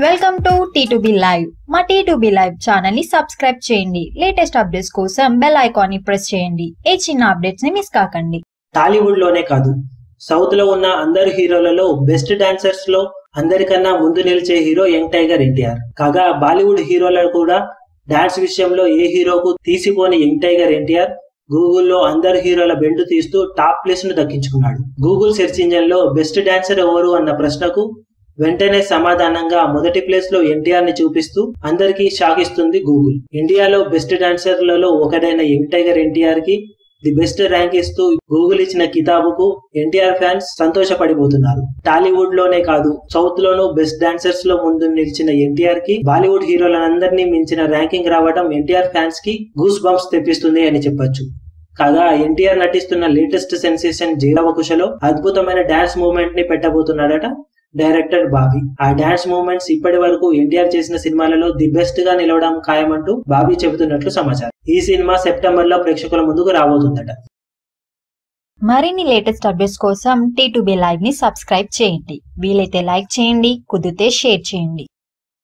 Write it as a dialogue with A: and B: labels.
A: Welcome to T2B live. మా T2B live channel ని subscribe చేయండి. లేటెస్ట్ అప్డేట్స్ కోసం బెల్ ఐకాన్ ని ప్రెస్ చేయండి. ఏ చిన్న అప్డేట్స్ ని మిస్ కాకండి.
B: టాలీవుడ్ లోనే కాదు, సౌత్ లో ఉన్న అందరు హీరోలలో బెస్ట్ డాన్సర్స్ లో అందరికన్నా ముందు నిలిచే హీరో యంగ్ టైగర్ ఎన్టీఆర్. కాగా బాలీవుడ్ హీరోలలో కూడా డాన్స్ విషయంలో ఏ హీరోకు తీసిపోని యంగ్ టైగర్ ఎన్టీఆర్ గూగుల్లో అందరు హీరోల బెండు తీస్తూ టాప్ ప్లేస్ ను దక్కించుకున్నాడు. గూగుల్ సెర్చ్ ఇంజన్ లో బెస్ట్ డాన్సర్ ఎవరు అన్న ప్రశ్నకు వెంటనే సమాధానంగా మొదటి ప్లేస్ లో ఎన్టీఆర్ ని చూపిస్తూ అందరికీ షాక్ ఇస్తుంది గూగుల్. ఇండియాలో బెస్ట్ డాన్సర్లలో ఒకడైన యంగ్ టైగర్ ఎన్టీఆర్ కి ది బెస్ట్ ర్యాంక్ ఇస్తూ గూగుల్ ఇచ్చిన కితాబుకు ఎన్టీఆర్ ఫ్యాన్స్ సంతోషపడిపోతున్నారు. టాలీవుడ్ లోనే కాదు, సౌత్ లోనూ బెస్ట్ డాన్సర్స్ లో ముందు నిలిచిన ఎన్టీఆర్ కి బాలీవుడ్ హీరోలందరినీ మించిన ర్యాంకింగ్ రావడం ఎన్టీఆర్ ఫ్యాన్స్ కి గూస్ బంప్స్ తెప్పిస్తుంది అని చెప్పొచ్చు. కాగా ఎన్టీఆర్ నటిస్తున్న లేటెస్ట్ సెన్సేషన్ జీరవకుశలో అద్భుతమైన డాన్స్ మూవ్మెంట్ ని పెట్టబోతున్నాడట డైరెక్టర్ బాబీ. ఆ డాన్స్ మూవ్మెంట్స్ ఇప్పటి వరకు ఎన్టీఆర్ చేసిన సినిమాలలో ది బెస్ట్ గా నిలవడం ఖాయమంటూ బాబీ చెబుతున్నట్లు సమాచారం. ఈ సినిమా సెప్టెంబర్ లో ప్రేక్షకుల ముందుకు రాబోతుందట.
A: మరిన్ని లేటెస్ట్ అప్డేట్స్ కోసం T2B లైవ్ ని సబ్స్క్రైబ్ చేయండి. వీలైతే లైక్ చేయండి, కుదిరితే షేర్ చేయండి.